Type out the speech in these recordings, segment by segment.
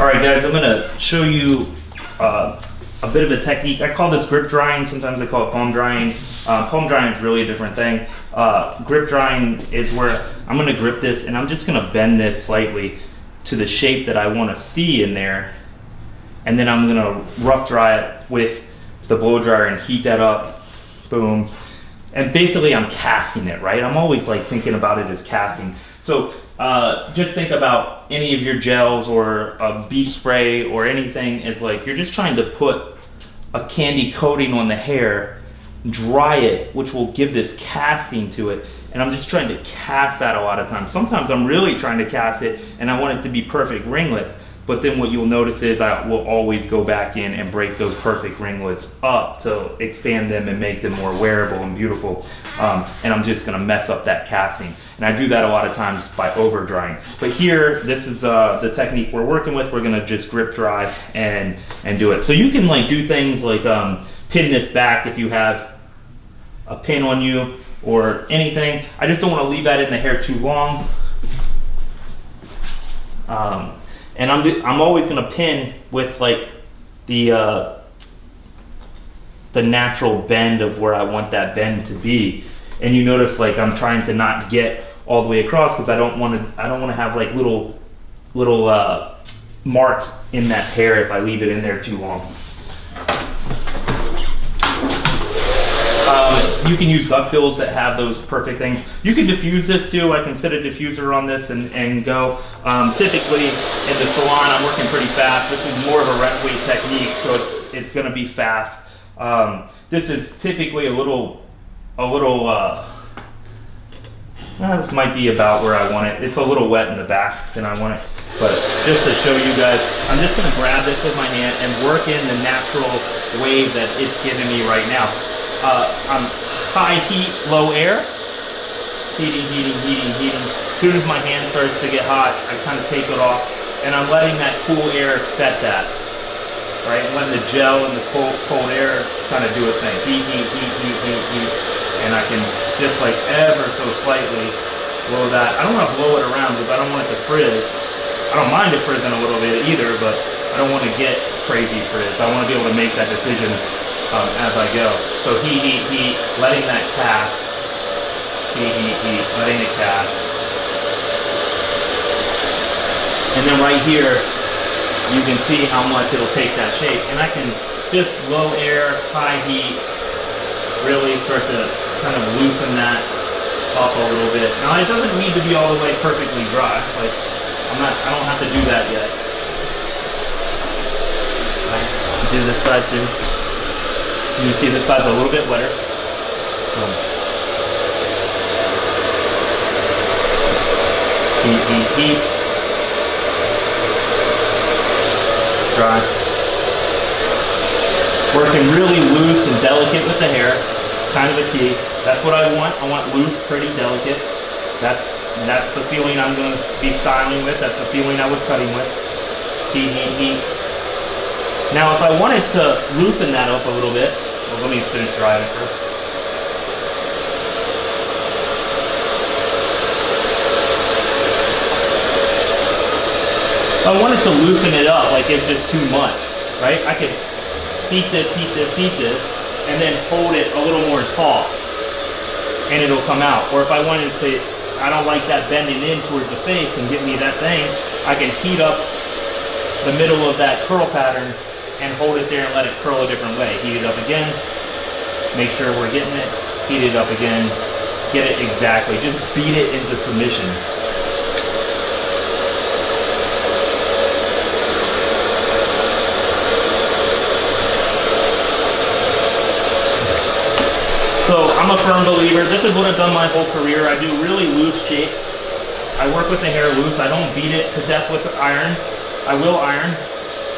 All right, guys, I'm gonna show you a bit of a technique. I call this grip drying. Sometimes I call it palm drying. Palm drying is really a different thing. Grip drying is where I'm gonna grip this and I'm just gonna bend this slightly to the shape that I wanna see in there. And then I'm gonna rough dry it with the blow dryer and heat that up, boom. And basically I'm casting it, right? I'm always like thinking about it as casting. So just think about any of your gels or a beach spray or anything is like you're just trying to put a candy coating on the hair, dry it, which will give this casting to it. And I'm just trying to cast that a lot of times. Sometimes I'm really trying to cast it and I want it to be perfect ringlets. But then what you'll notice is I will always go back in and break those perfect ringlets up to expand them and make them more wearable and beautiful. And I'm just gonna mess up that casting. And I do that a lot of times by over drying. But here, this is the technique we're working with. We're gonna just grip dry and do it. So you can like do things like pin this back if you have a pin on you or anything. I just don't wanna leave that in the hair too long. And I'm always gonna pin with like the natural bend of where I want that bend to be. And you notice like I'm trying to not get all the way across because I don't want to have like little marks in that hair if I leave it in there too long. You can use duckbills that have those perfect things. You can diffuse this too. I can set a diffuser on this and go. Typically in the salon I'm working pretty fast. This is more of a rep weight technique, so it's going to be fast. This is typically this might be about where I want it. It's a little wet in the back than I want it. But just to show you guys, I'm just going to grab this with my hand and work in the natural wave that it's giving me right now. I'm high heat, low air, heating. As soon as my hand starts to get hot, I kind of take it off, and I'm letting that cool air set that, right? And letting the gel and the cold air kind of do its thing. Heat, and I can just like ever so slightly blow that. I don't want to blow it around because I don't want it to frizz. I don't mind it frizzing a little bit either, but I don't want to get crazy frizz. I want to be able to make that decision as I go. So heat, letting that cast. Heat, letting it cast. And then right here, you can see how much it'll take that shape. And I can just low air, high heat, really start to kind of loosen that up a little bit. Now it doesn't need to be all the way perfectly dry. Like I don't have to do that yet. Right. Do this side too. You can see this side's a little bit wetter. Heat. Dry. Working really loose and delicate with the hair. Kind of a key. That's what I want. I want loose, pretty, delicate. That's the feeling I'm going to be styling with. That's the feeling I was cutting with. Heat. Now if I wanted to loosen that up a little bit, well, let me finish drying it first. If I wanted to loosen it up, like it's just too much, right? I could heat this, and then hold it a little more taut, and it'll come out. Or if I wanted to, I don't like that bending in towards the face and give me that thing, I can heat up the middle of that curl pattern and hold it there and let it curl a different way. Heat it up again, make sure we're getting it, heat it up again, get it exactly. Just beat it into submission. So I'm a firm believer. This is what I've done my whole career. I do really loose shapes. I work with the hair loose. I don't beat it to death with irons. I will iron,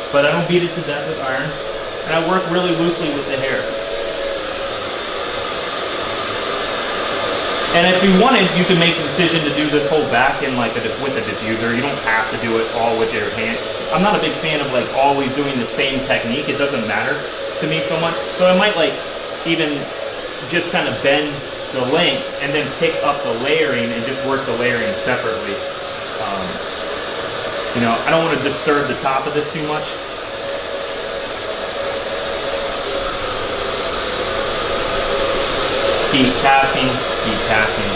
but I don't beat it to death with iron. And I work really loosely with the hair. And if you wanted, you could make the decision to do this whole back in like with a diffuser. You don't have to do it all with your hand. I'm not a big fan of like always doing the same technique. It doesn't matter to me so much. So I might like even just kind of bend the length and then pick up the layering and just work the layering separately. You know, I don't want to disturb the top of this too much. Keep tapping, keep tapping.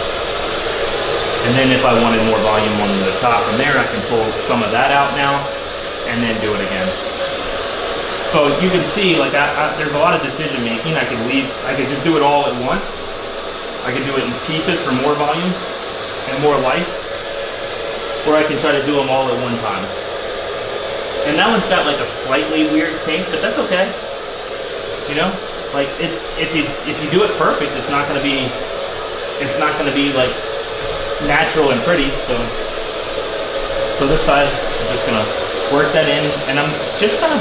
And then if I wanted more volume on the top from there, I can pull some of that out now and then do it again. So you can see, like, there's a lot of decision making. I could just do it all at once. I could do it in pieces for more volume and more life, or I can try to do them all at one time. And that one's got like a slightly weird kink, but that's okay. You know, like if you do it perfect, it's not gonna be like natural and pretty. So this side, I'm just gonna work that in, and I'm just kind of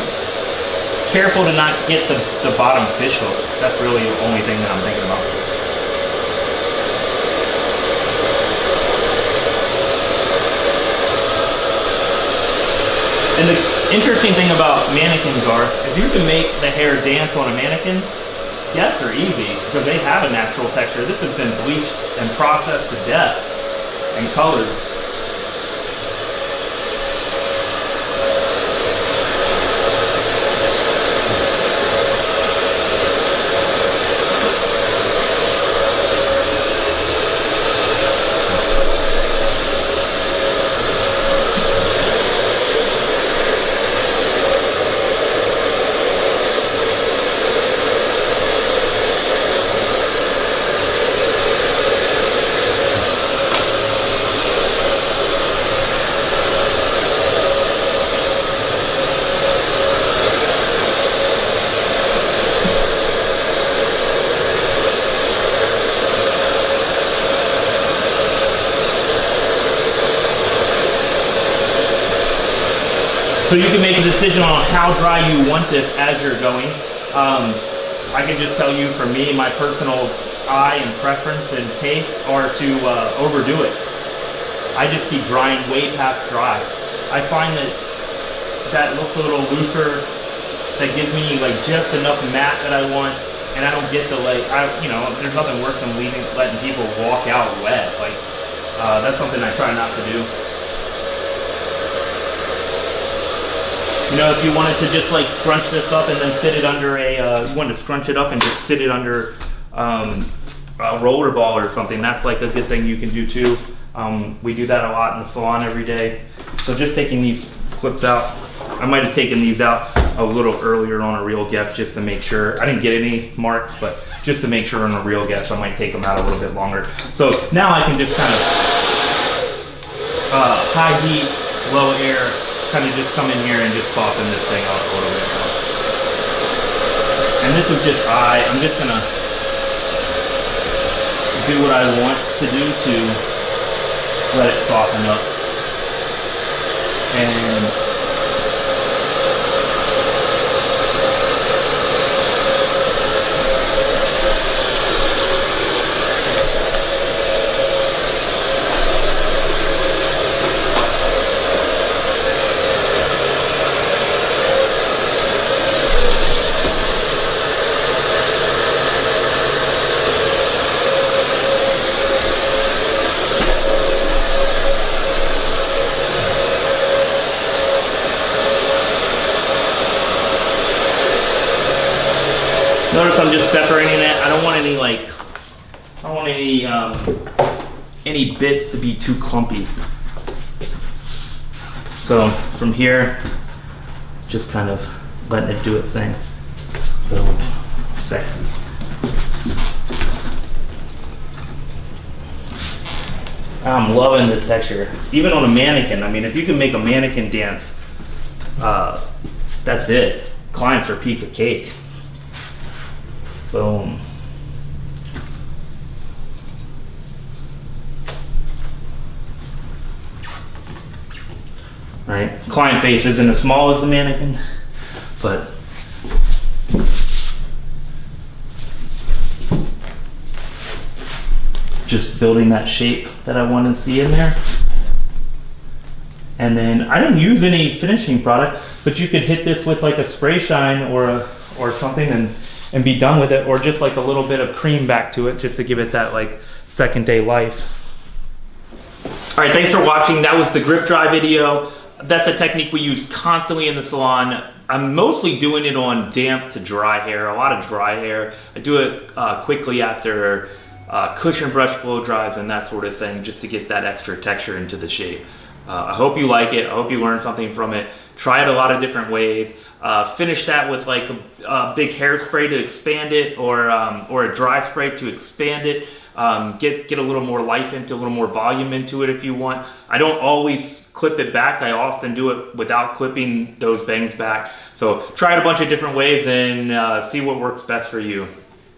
careful to not get the bottom fish hook. That's really the only thing that I'm thinking about. And the interesting thing about mannequins are, if you can make the hair dance on a mannequin, yes, they're easy because they have a natural texture. This has been bleached and processed to death and colored. So you can make a decision on how dry you want this as you're going. I can just tell you, for me, my personal eye and preference and taste are to overdo it. I just keep drying way past dry. I find that looks a little looser. That gives me like just enough matte that I want, and I don't get the you know, there's nothing worse than letting people walk out wet. Like that's something I try not to do. You know, if you wanted to just like scrunch this up and then sit it under you wanted to scrunch it up and just sit it under a roller ball or something, that's like a good thing you can do too. We do that a lot in the salon every day. So just taking these clips out, I might have taken these out a little earlier on a real guest just to make sure. I didn't get any marks, but just to make sure on a real guest, I might take them out a little bit longer. So now I can just kind of high heat, low air, kind of just come in here and just soften this thing out a little bit more. And this is just I'm just gonna do what I want to do to let it soften up. And notice I'm just separating it. I don't want any bits to be too clumpy. So from here, just kind of letting it do its thing. Boom, sexy. I'm loving this texture. Even on a mannequin, I mean, if you can make a mannequin dance, that's it. Clients are a piece of cake. Boom. Right? Client face isn't as small as the mannequin, but just building that shape that I want to see in there. And then I didn't use any finishing product, but you could hit this with like a spray shine or something and be done with it, or just like a little bit of cream back to it just to give it that like second day life. All right, thanks for watching. That was the grip dry video. That's a technique we use constantly in the salon. I'm mostly doing it on damp to dry hair, a lot of dry hair. I do it quickly after cushion brush blow dries and that sort of thing, just to get that extra texture into the shape. I hope you like it. I hope you learned something from it. Try it a lot of different ways. Finish that with like a big hairspray to expand it, or a dry spray to expand it. Get a little more life into, a little more volume into it if you want. I don't always clip it back. I often do it without clipping those bangs back. So try it a bunch of different ways and see what works best for you.